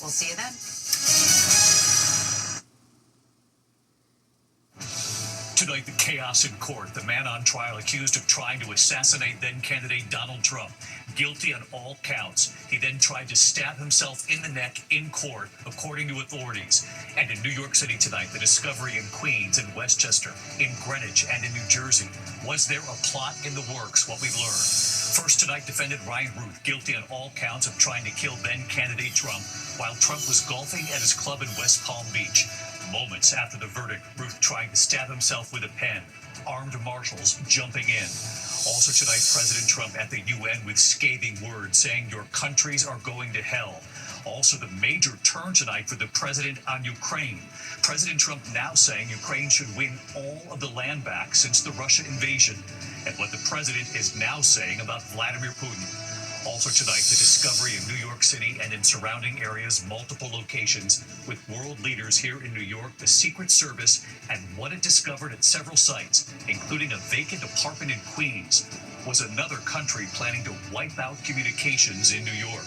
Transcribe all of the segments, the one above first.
We'll see you then. Tonight, the chaos in court. The man on trial accused of trying to assassinate then-candidate Donald Trump. Guilty on all counts. He then tried to stab himself in the neck in court, according to authorities. And in New York City tonight, the discovery in Queens, in Westchester, in Greenwich, and in New Jersey. Was there a plot in the works? What we've learned. First tonight, defendant Ryan Ruth, guilty on all counts of trying to kill then-candidate Trump while Trump was golfing at his club in West Palm Beach. Moments after the verdict, Ruth trying to stab himself with a pen. Armed marshals jumping in. Also tonight, President Trump at the UN with scathing words saying your countries are going to hell. Also the major turn tonight for the president on Ukraine. President Trump now saying Ukraine should win all of the land back since the Russia invasion. And what the president is now saying about Vladimir Putin. Also tonight, the discovery in New York City and in surrounding areas, multiple locations with world leaders here in New York, the Secret Service, and what it discovered at several sites, including a vacant apartment in Queens. Was another country planning to wipe out communications in New York?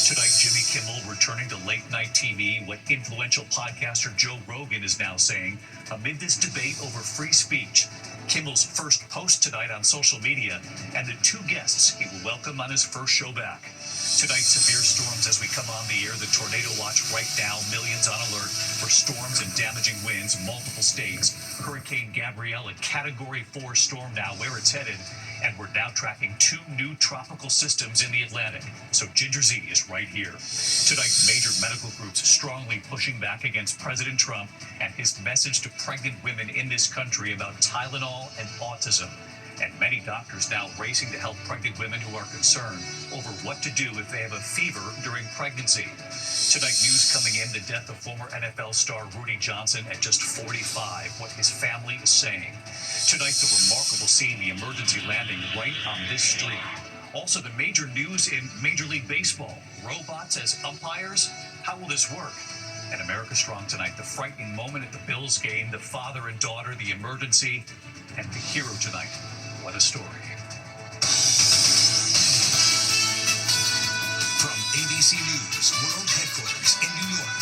Tonight, Jimmy Kimmel returning to late-night TV, what influential podcaster Joe Rogan is now saying amid this debate over free speech. Kimmel's first post tonight on social media, and the two guests he will welcome on his first show back. Tonight, severe storms as we come on the air. The tornado watch right now, millions on alert for storms and damaging winds, multiple states. Hurricane Gabrielle, a Category 4 storm now, where it's headed. And we're now tracking two new tropical systems in the Atlantic. So Ginger Z is right here. Tonight, major medical groups strongly pushing back against President Trump and his message to pregnant women in this country about Tylenol and autism. And many doctors now racing to help pregnant women who are concerned over what to do if they have a fever during pregnancy. Tonight, news coming in, the death of former NFL star Rudy Johnson at just 45, what his family is saying. Tonight, the remarkable scene, the emergency landing right on this street. Also, the major news in Major League Baseball. Robots as umpires? How will this work? And America Strong tonight, the frightening moment at the Bills game, the father and daughter, the emergency, and the hero tonight. What a story. From ABC News World Headquarters in New York,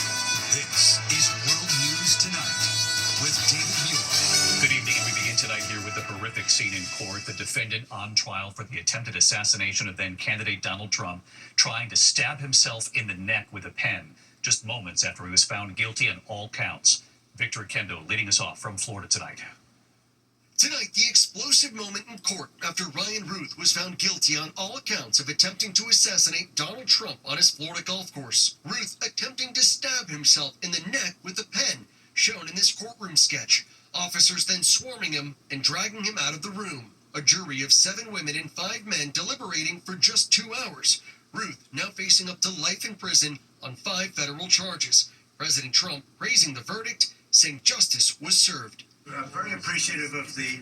this is World News Tonight with David Muir. Good evening, and we begin tonight here with the horrific scene in court. The defendant on trial for the attempted assassination of then-candidate Donald Trump, trying to stab himself in the neck with a pen, just moments after he was found guilty on all counts. Victor Kendo leading us off from Florida tonight. Tonight, the explosive moment in court after Ryan Ruth was found guilty on all accounts of attempting to assassinate Donald Trump on his Florida golf course. Ruth attempting to stab himself in the neck with a pen, shown in this courtroom sketch. Officers then swarming him and dragging him out of the room. A jury of 7 women and 5 men deliberating for just 2 hours. Ruth now facing up to life in prison on 5 federal charges. President Trump praising the verdict, saying justice was served. I'm very appreciative of the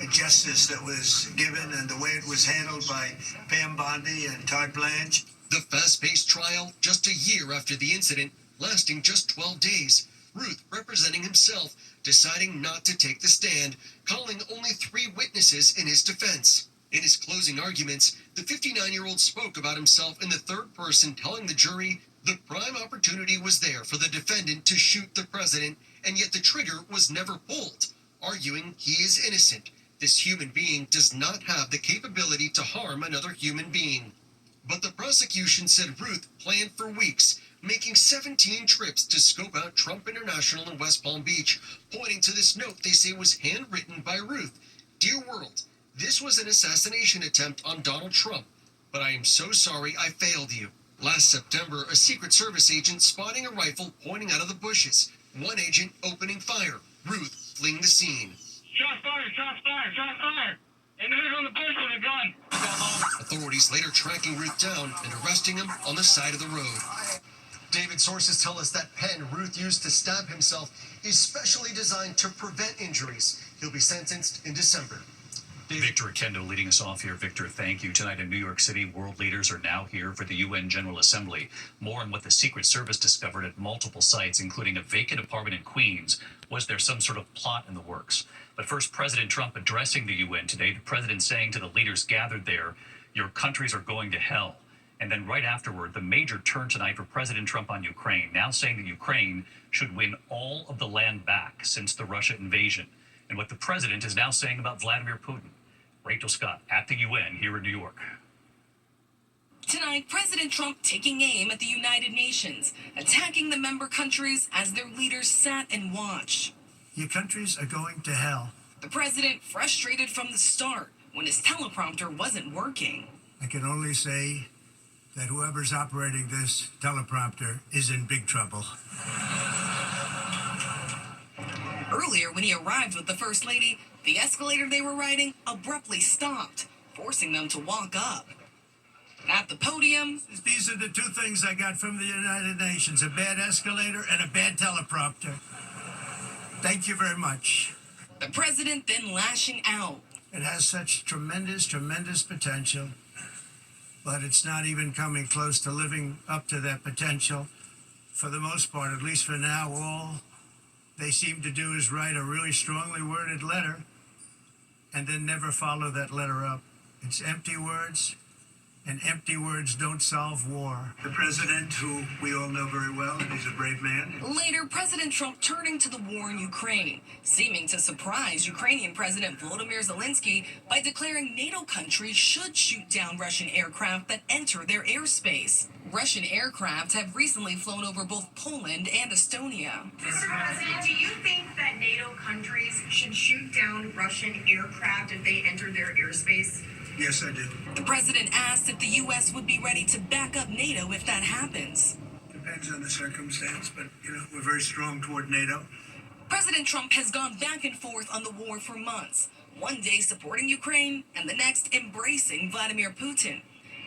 justice that was given and the way it was handled by Pam Bondi and Todd Blanche. The fast-paced trial just a year after the incident, lasting just 12 days. Ruth representing himself, deciding not to take the stand, calling only 3 witnesses in his defense. In his closing arguments, the 59-year-old spoke about himself in the third person, telling the jury the prime opportunity was there for the defendant to shoot the president, and yet the trigger was never pulled, arguing he is innocent. This human being does not have the capability to harm another human being. But the prosecution said Ruth planned for weeks, making 17 trips to scope out Trump International in West Palm Beach, pointing to this note they say was handwritten by Ruth. Dear world, this was an assassination attempt on Donald Trump, but I am so sorry I failed you. Last September, a Secret Service agent spotting a rifle pointing out of the bushes. One agent opening fire. Ruth fleeing the scene. Shot fired, shot fired, shot fired. And there's on the bush with a gun. Authorities later tracking Ruth down and arresting him on the side of the road. David, sources tell us that pen Ruth used to stab himself is specially designed to prevent injuries. He'll be sentenced in December. Victor Kendo leading us off here. Victor, thank you. Tonight in New York City, world leaders are now here for the UN General Assembly. More on what the Secret Service discovered at multiple sites, including a vacant apartment in Queens. Was there some sort of plot in the works? But first, President Trump addressing the UN today, the president saying to the leaders gathered there, your countries are going to hell. And then right afterward, the major turn tonight for President Trump on Ukraine, now saying that Ukraine should win all of the land back since the Russia invasion. And what the president is now saying about Vladimir Putin. Rachel Scott at the UN here in New York. Tonight, President Trump taking aim at the United Nations, attacking the member countries as their leaders sat and watched. Your countries are going to hell. The president frustrated from the start when his teleprompter wasn't working. I can only say that whoever's operating this teleprompter is in big trouble. Earlier, when he arrived with the First Lady, the escalator they were riding abruptly stopped, forcing them to walk up. At the podium, These are the two things I got from the United Nations, a bad escalator and a bad teleprompter. Thank you very much. the president then lashing out. It has such tremendous, tremendous potential, but it's not even coming close to living up to that potential. For the most part, at least for now, all they seem to do is write a really strongly worded letter and then never follow that letter up. It's empty words, and empty words don't solve war. The president, who we all know very well, and he's a brave man. Later, President Trump turning to the war in Ukraine, seeming to surprise Ukrainian President Volodymyr Zelensky by declaring NATO countries should shoot down Russian aircraft that enter their airspace. Russian aircraft have recently flown over both Poland and Estonia. Mr. President, do you think that NATO countries should shoot down Russian aircraft if they enter their airspace? Yes, I do. The president asked if the U.S. would be ready to back up NATO if that happens. Depends on the circumstance, but, we're very strong toward NATO. President Trump has gone back and forth on the war for months, one day supporting Ukraine and the next embracing Vladimir Putin.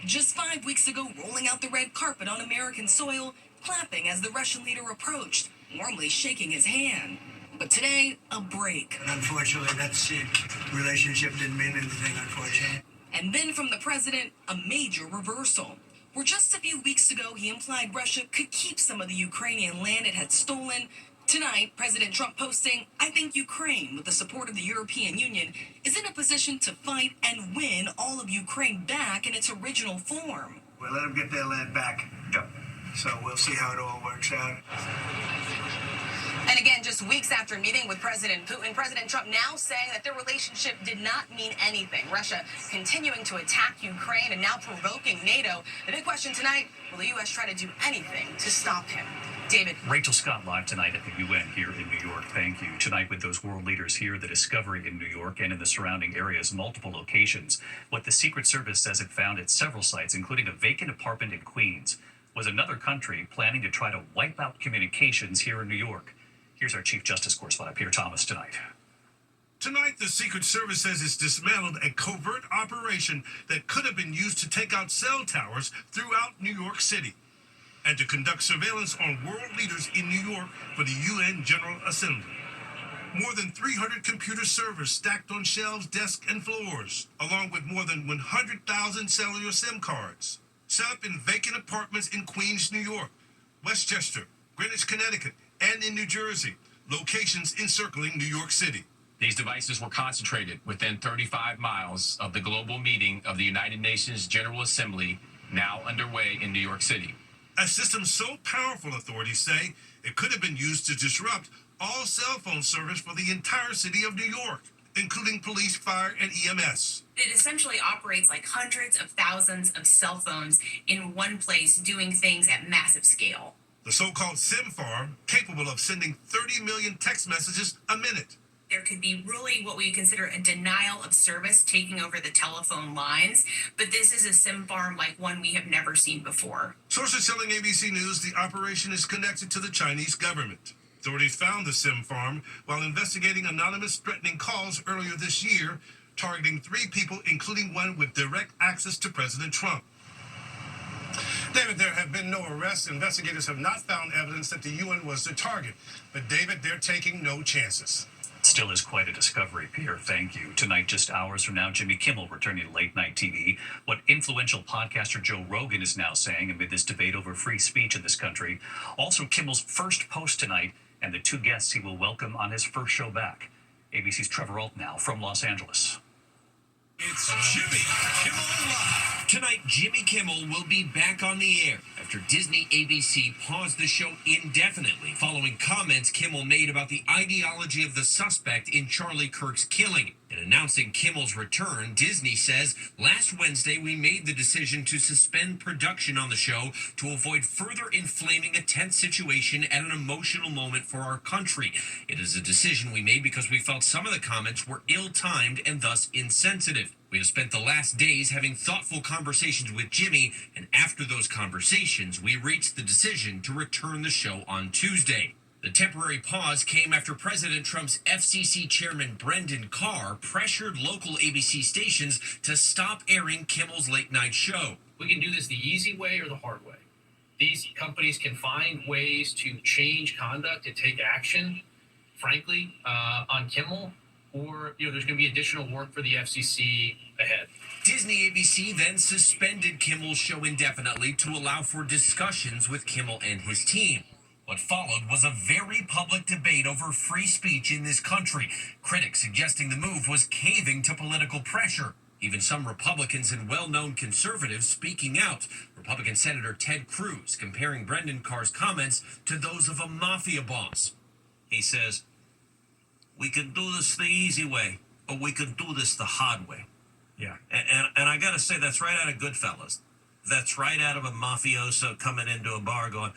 Just 5 weeks ago, rolling out the red carpet on American soil, clapping as the Russian leader approached, warmly shaking his hand. But today, a break. Unfortunately, that's it. Relationship didn't mean anything, unfortunately. And then from the president, a major reversal. Where just a few weeks ago he implied Russia could keep some of the Ukrainian land it had stolen. Tonight, President Trump posting, "I think Ukraine, with the support of the European Union, is in a position to fight and win all of Ukraine back in its original form." We'll let them get their land back. Yep. So we'll see how it all works out. And again, just weeks after meeting with President Putin, President Trump now saying that their relationship did not mean anything. Russia continuing to attack Ukraine and now provoking NATO. The big question tonight, will the U.S. try to do anything to stop him? David. Rachel Scott live tonight at the UN here in New York. Thank you. Tonight with those world leaders here, the discovery in New York and in the surrounding areas, multiple locations. What the Secret Service says it found at several sites, including a vacant apartment in Queens, was another country planning to try to wipe out communications here in New York. Here's our Chief Justice correspondent, Peter Thomas, tonight. Tonight, the Secret Service says it's dismantled a covert operation that could have been used to take out cell towers throughout New York City and to conduct surveillance on world leaders in New York for the UN General Assembly. More than 300 computer servers stacked on shelves, desks, and floors, along with more than 100,000 cellular SIM cards, set up in vacant apartments in Queens, New York, Westchester, Greenwich, Connecticut, and in New Jersey, locations encircling New York City. These devices were concentrated within 35 miles of the global meeting of the United Nations General Assembly, now underway in New York City. A system so powerful, authorities say, it could have been used to disrupt all cell phone service for the entire city of New York, including police, fire, and EMS. It essentially operates like hundreds of thousands of cell phones in one place doing things at massive scale. The so-called SIM farm, capable of sending 30 million text messages a minute. There could be really what we consider a denial of service taking over the telephone lines, but this is a SIM farm like one we have never seen before. Sources telling ABC News the operation is connected to the Chinese government. Authorities found the SIM farm while investigating anonymous threatening calls earlier this year, targeting 3 people, including one with direct access to President Trump. David, there have been no arrests. Investigators have not found evidence that the UN was the target. But, David, they're taking no chances. Still is quite a discovery, Peter. Thank you. Tonight, just hours from now, Jimmy Kimmel returning to late night TV. What influential podcaster Joe Rogan is now saying amid this debate over free speech in this country. Also, Kimmel's first post tonight and the 2 guests he will welcome on his first show back. ABC's Trevor Alt now from Los Angeles. It's Jimmy Kimmel Live. Tonight, Jimmy Kimmel will be back on the air after Disney ABC paused the show indefinitely following comments Kimmel made about the ideology of the suspect in Charlie Kirk's killing. In announcing Kimmel's return, Disney says, "Last Wednesday we made the decision to suspend production on the show to avoid further inflaming a tense situation at an emotional moment for our country. It is a decision we made because we felt some of the comments were ill-timed and thus insensitive. We have spent the last days having thoughtful conversations with Jimmy, and after those conversations, we reached the decision to return the show on Tuesday." The temporary pause came after President Trump's FCC chairman Brendan Carr pressured local ABC stations to stop airing Kimmel's late-night show. We can do this the easy way or the hard way. These companies can find ways to change conduct and take action, frankly, on Kimmel, or there's going to be additional work for the FCC ahead. Disney ABC then suspended Kimmel's show indefinitely to allow for discussions with Kimmel and his team. What followed was a very public debate over free speech in this country, critics suggesting the move was caving to political pressure. Even some Republicans and well-known conservatives speaking out. Republican Senator Ted Cruz comparing Brendan Carr's comments to those of a mafia boss. He says, "We can do this the easy way, or we can do this the hard way." Yeah. And I got to say, that's right out of Goodfellas. That's right out of a mafioso coming into a bar going,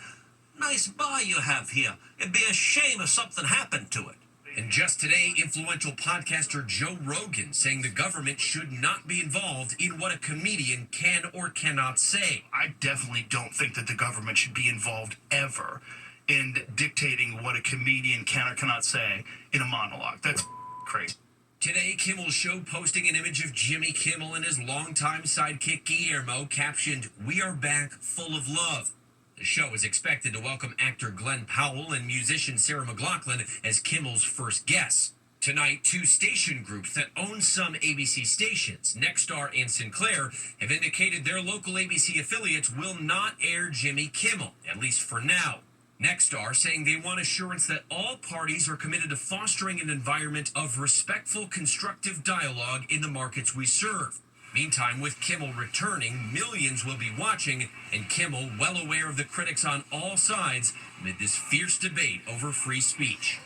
"Nice bar you have here. It'd be a shame if something happened to it." And just today, influential podcaster Joe Rogan saying the government should not be involved in what a comedian can or cannot say. I definitely don't think that the government should be involved ever in dictating what a comedian can or cannot say in a monologue. That's crazy. Today, Kimmel's show posting an image of Jimmy Kimmel and his longtime sidekick Guillermo captioned, "We are back, full of love." The show is expected to welcome actor Glenn Powell and musician Sarah McLachlan as Kimmel's first guests. Tonight, two station groups that own some ABC stations, Nexstar and Sinclair, have indicated their local ABC affiliates will not air Jimmy Kimmel, at least for now. Nexstar saying they want assurance that all parties are committed to fostering an environment of respectful, constructive dialogue in the markets we serve. Meantime, with Kimmel returning, millions will be watching, and Kimmel well aware of the critics on all sides amid this fierce debate over free speech.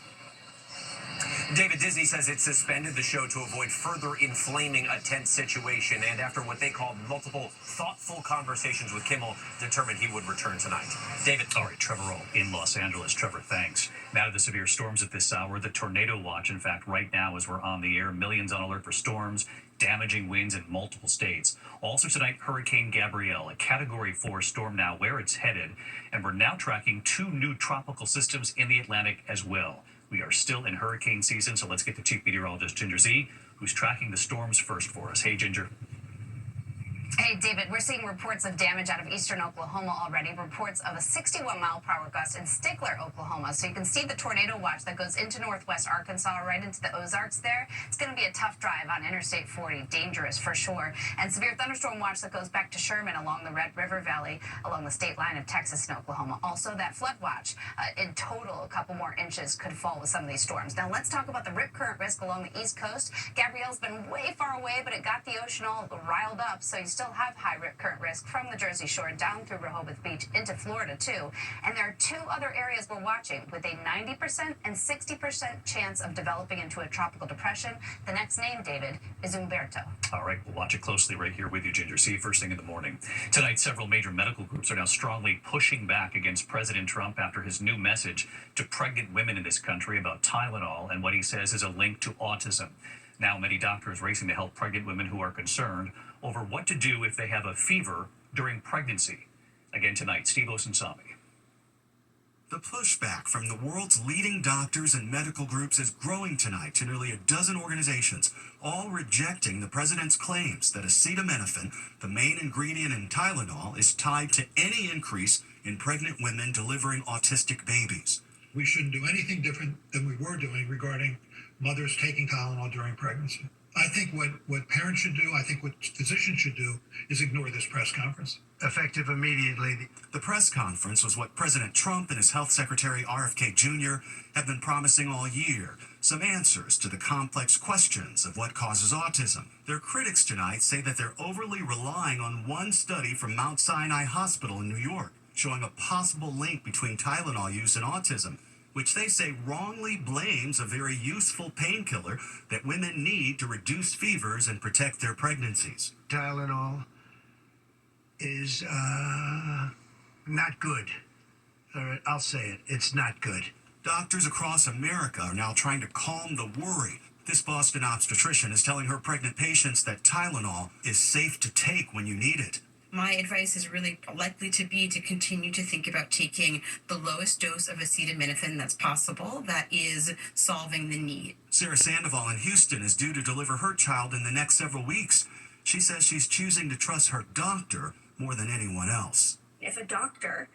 David, Disney says it suspended the show to avoid further inflaming a tense situation, and after what they called multiple thoughtful conversations with Kimmel, determined he would return tonight. David. All right, Trevor Roll in Los Angeles. Trevor, thanks. Now to the severe storms at this hour, the tornado watch. In fact, right now as we're on the air, millions on alert for storms, damaging winds in multiple states. Also tonight, Hurricane Gabrielle, a Category 4 storm now where it's headed, and we're now tracking two new tropical systems in the Atlantic as well. We are still in hurricane season, so let's get to Chief Meteorologist Ginger Z, who's tracking the storms first for us. Hey, Ginger. Hey, David, we're seeing reports of damage out of eastern Oklahoma already, reports of a 61-mile-per-hour gust in Stigler, Oklahoma. So you can see the tornado watch that goes into northwest Arkansas, right into the Ozarks there. It's going to be a tough drive on Interstate 40, dangerous for sure. And severe thunderstorm watch that goes back to Sherman along the Red River Valley, along the state line of Texas and Oklahoma. Also, that flood watch. In total, a couple more inches could fall with some of these storms. Now, let's talk about the rip current risk along the East Coast. Gabrielle's been way far away, but it got the ocean all riled up, so you still have high rip current risk from the Jersey Shore down through Rehoboth Beach into Florida, too. And there are two other areas we're watching with a 90% and 60% chance of developing into a tropical depression. The next name, David, is Umberto. All right, we'll watch it closely right here with you, Ginger. See you first thing in the morning. Tonight, several major medical groups are now strongly pushing back against President Trump after his new message to pregnant women in this country about Tylenol and what he says is a link to autism. Now, many doctors racing to help pregnant women who are concerned over what to do if they have a fever during pregnancy. Again tonight, Steve Osunsami. The pushback from the world's leading doctors and medical groups is growing tonight to nearly a dozen organizations, all rejecting the president's claims that acetaminophen, the main ingredient in Tylenol, is tied to any increase in pregnant women delivering autistic babies. We shouldn't do anything different than we were doing regarding mothers taking Tylenol during pregnancy. I think what parents should do, I think what physicians should do, is ignore this press conference. Effective immediately. The press conference was what President Trump and his health secretary, RFK Jr., have been promising all year. some answers to the complex questions of what causes autism. Their critics tonight say that they're overly relying on one study from Mount Sinai Hospital in New York, showing a possible link between Tylenol use and autism, which they say wrongly blames a very useful painkiller that women need to reduce fevers and protect their pregnancies. Tylenol is not good. All right, I'll say it. It's not good. Doctors across America are now trying to calm the worry. This Boston obstetrician is telling her pregnant patients that Tylenol is safe to take when you need it. My advice is really likely to be to continue to think about taking the lowest dose of acetaminophen that's possible that is solving the need. Sarah Sandoval in Houston is due to deliver her child in the next several weeks. She says she's choosing to trust her doctor more than anyone else. If a doctor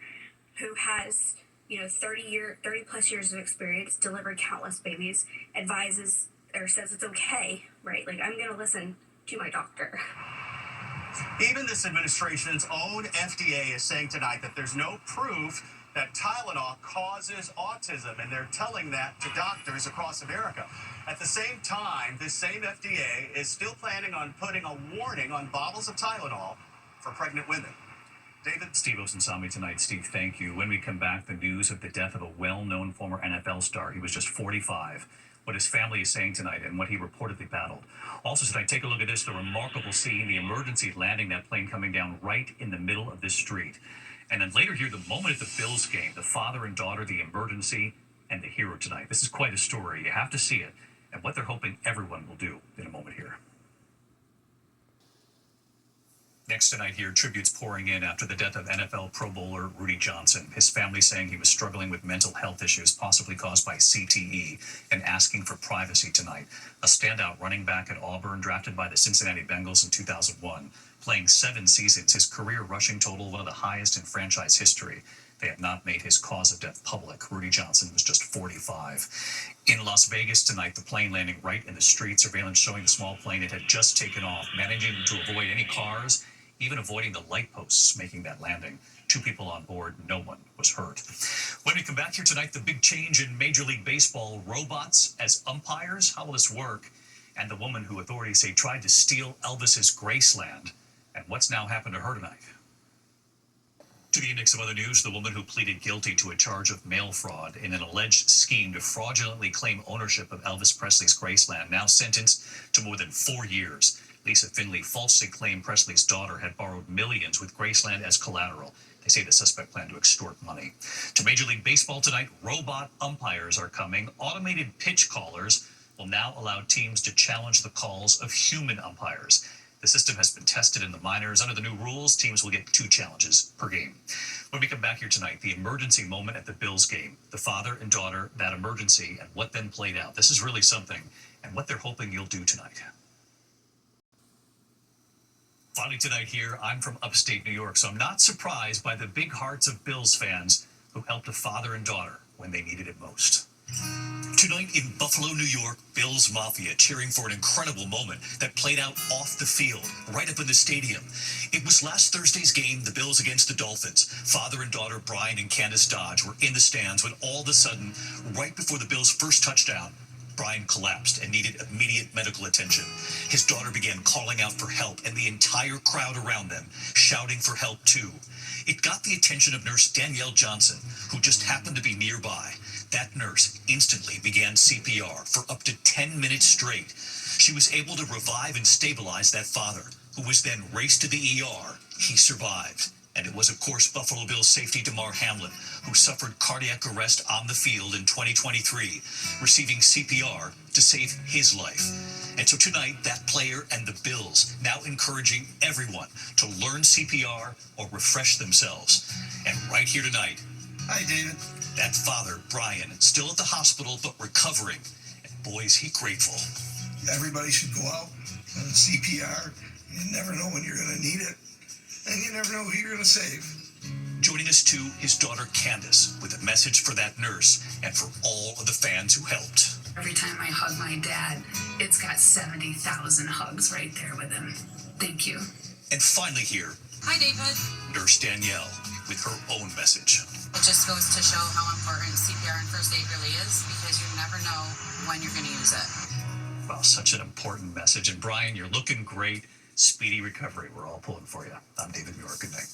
who has 30 plus years of experience, delivered countless babies, advises or says it's okay, right? Like, I'm going to listen to my doctor. Even this administration's own FDA is saying tonight that there's no proof that Tylenol causes autism, and they're telling that to doctors across America. At the same time, this same FDA is still planning on putting a warning on bottles of Tylenol for pregnant women. David? Steve Osunsami tonight. Steve, thank you. When we come back, the news of the death of a well-known former NFL star. He was just 45. What his family is saying tonight and what he reportedly battled. Also tonight, take a look at this, the remarkable scene, the emergency landing that plane coming down right in the middle of this street. And then later here, the moment at the Bills game, the father and daughter, the emergency, and the hero tonight. This is quite a story. You have to see it, and what they're hoping everyone will do in a moment here. Next tonight here, tributes pouring in after the death of NFL Pro Bowler Rudy Johnson. His family saying he was struggling with mental health issues, possibly caused by CTE, and asking for privacy tonight. A standout running back at Auburn, drafted by the Cincinnati Bengals in 2001. Playing 7 seasons, his career rushing total one of the highest in franchise history. They have not made his cause of death public. Rudy Johnson was just 45. In Las Vegas tonight, the plane landing right in the street. Surveillance showing the small plane it had just taken off, managing to avoid any cars, even avoiding the light posts making that landing. 2 people on board, no one was hurt. When we come back here tonight, the big change in Major League Baseball, robots as umpires. How will this work? And the woman who authorities say tried to steal Elvis's Graceland. And what's now happened to her tonight? To the index of other news, the woman who pleaded guilty to a charge of mail fraud in an alleged scheme to fraudulently claim ownership of Elvis Presley's Graceland, now sentenced to more than 4 years. Lisa Finley falsely claimed Presley's daughter had borrowed millions with Graceland as collateral. They say the suspect planned to extort money. To Major League Baseball tonight, robot umpires are coming. Automated pitch callers will now allow teams to challenge the calls of human umpires. The system has been tested in the minors. Under the new rules, teams will get 2 challenges per game. When we come back here tonight, the emergency moment at the Bills game. The father and daughter, that emergency, and what then played out. This is really something, and what they're hoping you'll do tonight. Finally tonight here, I'm from upstate New York, so I'm not surprised by the big hearts of Bills fans who helped a father and daughter when they needed it most. Tonight in Buffalo, New York, Bills Mafia cheering for an incredible moment that played out off the field, right up in the stadium. It was last Thursday's game, the Bills against the Dolphins. Father and daughter Brian and Candace Dodge were in the stands when all of a sudden, right before the Bills' first touchdown, Brian collapsed and needed immediate medical attention. His daughter began calling out for help, and the entire crowd around them shouting for help too. It got the attention of nurse Danielle Johnson, who just happened to be nearby. That nurse instantly began CPR for up to 10 minutes straight. She was able to revive and stabilize that father, who was then raced to the ER. He survived. And it was, of course, Buffalo Bills safety Damar Hamlin, who suffered cardiac arrest on the field in 2023, receiving CPR to save his life. And so tonight, that player and the Bills now encouraging everyone to learn CPR or refresh themselves. And right here tonight, hi, David. That father, Brian, still at the hospital but recovering. And boy, is he grateful. Everybody should go out and CPR. You never know when you're going to need it. And you never know who you're going to save. Joining us too, his daughter Candace, with a message for that nurse and for all of the fans who helped. Every time I hug my dad, it's got 70,000 hugs right there with him. Thank you. And finally here, hi, David. Nurse Danielle with her own message. It just goes to show how important CPR and first aid really is, because you never know when you're going to use it. Well, such an important message. And Brian, you're looking great. Speedy recovery. We're all pulling for you. I'm David Muir. Good night.